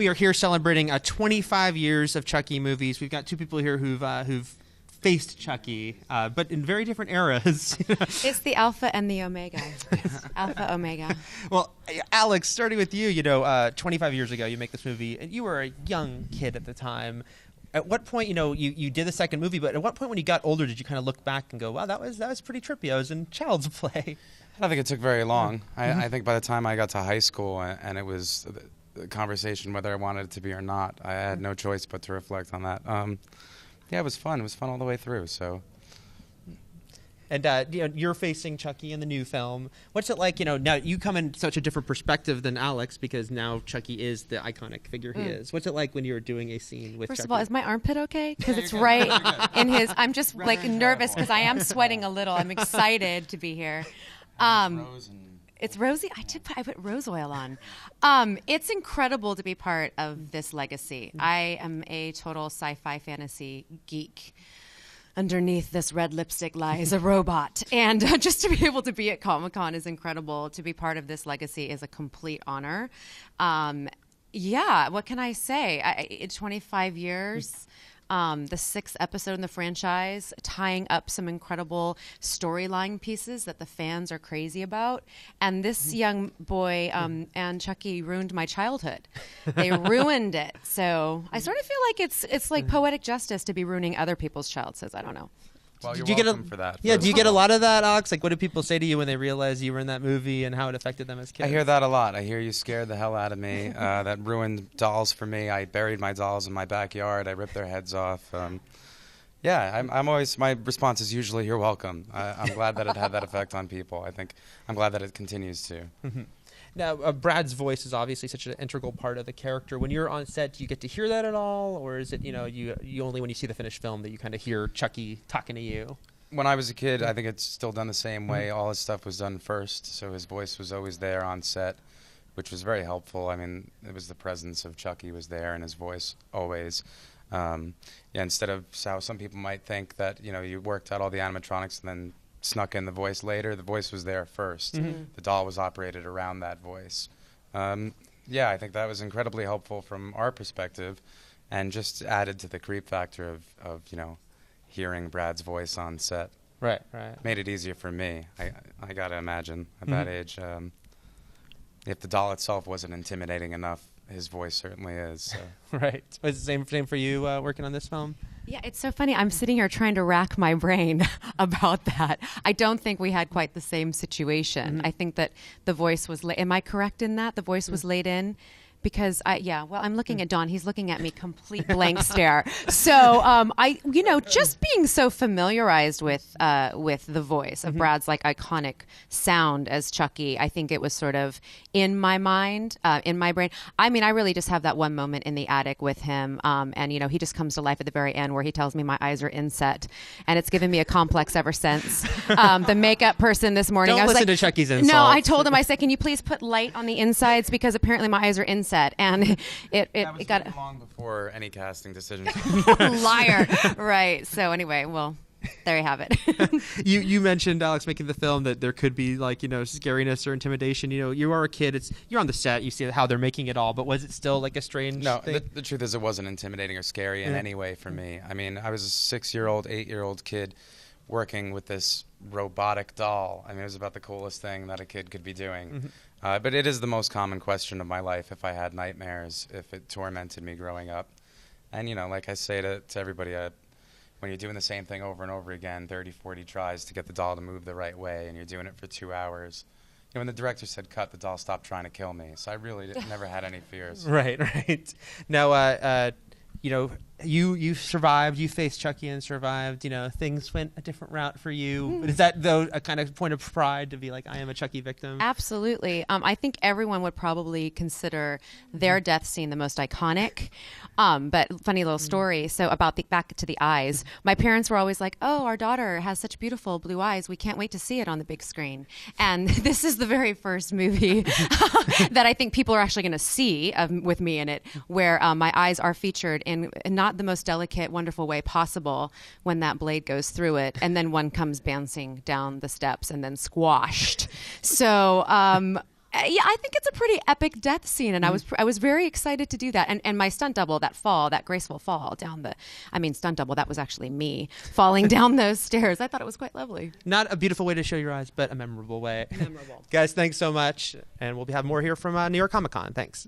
We are here celebrating 25 years of Chucky movies. We've got two people here who've faced Chucky, but in very different eras. It's the alpha and the omega. Alpha, omega. Well, Alex, starting with you, 25 years ago, you make this movie, and you were a young kid at the time. At what point, you did the second movie, but at what point when you got older did you kind of look back and go, wow, that was pretty trippy. I was in Child's Play. I don't think it took very long. I think by the time I got to high school and it was the conversation whether I wanted it to be or not, I had no choice but to reflect on that. Yeah, it was fun. It was fun all the way through. So, and you're facing Chucky in the new film. What's it like? Now you come in such a different perspective than Alex because now Chucky is the iconic figure he is. What's it like when you're doing a scene with Chucky? First of all, is my armpit okay? Because it's right in his. I'm just nervous because I am sweating a little. I'm excited to be here. It's rosy. I put rose oil on. It's incredible to be part of this legacy. I am a total sci-fi fantasy geek. Underneath this red lipstick lies a robot. And just to be able to be at Comic-Con is incredible. To be part of this legacy is a complete honor. Yeah, what can I say? It's 25 years. The sixth episode in the franchise, tying up some incredible storyline pieces that the fans are crazy about. And this young boy and Chucky ruined my childhood. They ruined it. So I sort of feel like it's like poetic justice to be ruining other people's childhoods. I don't know. Well, you're welcome for that. Yeah, do you get a lot of that, Alex? Like, what do people say to you when they realize you were in that movie and how it affected them as kids? I hear that a lot. I hear you scared the hell out of me. That ruined dolls for me. I buried my dolls in my backyard. I ripped their heads off. Yeah, I'm always, my response is usually, you're welcome. I'm glad that it had that effect on people. I'm glad that it continues to. Now, Brad's voice is obviously such an integral part of the character. When you're on set, do you get to hear that at all? Or is it, you only when you see the finished film that you kind of hear Chucky talking to you? When I was a kid, I think it's still done the same way. All his stuff was done first, so his voice was always there on set, which was very helpful. I mean, it was the presence of Chucky was there and his voice always. Instead of how some people might think that, you worked out all the animatronics and then snuck in the voice later, the voice was there first. The doll was operated around that voice. Yeah, I think that was incredibly helpful from our perspective and just added to the creep factor of hearing Brad's voice on set. Right. Made it easier for me. I got to imagine at that age. If the doll itself wasn't intimidating enough, his voice certainly is. So. Right. Was it the same for you working on this film? Yeah, it's so funny. I'm sitting here trying to rack my brain about that. I don't think we had quite the same situation. I think that the voice was am I correct in that? The voice was laid in? Because I'm looking at Don. He's looking at me, complete blank stare. So just being so familiarized with the voice of Brad's iconic sound as Chucky, I think it was sort of in my mind, in my brain. I mean, I really just have that one moment in the attic with him, and he just comes to life at the very end where he tells me my eyes are inset, and it's given me a complex ever since. The makeup person this morning, Don't I was listen like, to Chucky's insults. No, I told him, I said, can you please put light on the insides because apparently my eyes are inset. And it got long before any casting decisions. Liar. Right. So anyway, well, there you have it. You mentioned, Alex, making the film that there could be scariness or intimidation. You are a kid. You're on the set. You see how they're making it all. But was it still a strange thing? The truth is it wasn't intimidating or scary in any way for me. I mean, I was a 6-year-old, 8-year-old kid working with this robotic doll. I mean, it was about the coolest thing that a kid could be doing. But it is the most common question of my life if I had nightmares, if it tormented me growing up. And, like I say to everybody, when you're doing the same thing over and over again, 30, 40 tries to get the doll to move the right way, and you're doing it for 2 hours. When the director said cut, the doll stopped trying to kill me. So I really never had any fears. Right. Now, you survived. You faced Chucky and survived. Things went a different route for you. Is that, though, a kind of point of pride to be like, I am a Chucky victim? Absolutely. I think everyone would probably consider their death scene the most iconic. But funny little story. So back to the eyes. My parents were always like, oh, our daughter has such beautiful blue eyes. We can't wait to see it on the big screen. And this is the very first movie that I think people are actually going to see with me in it, where my eyes are featured in not the most delicate, wonderful way possible when that blade goes through it, and then one comes bouncing down the steps and then squashed. So Yeah, I think it's a pretty epic death scene, and I was very excited to do that. And my stunt double, that graceful fall down stunt double, that was actually me falling down those stairs. I thought it was quite lovely. Not a beautiful way to show your eyes, but a memorable way. Memorable. Guys, thanks so much, and we'll have more here from New York Comic Con. Thanks.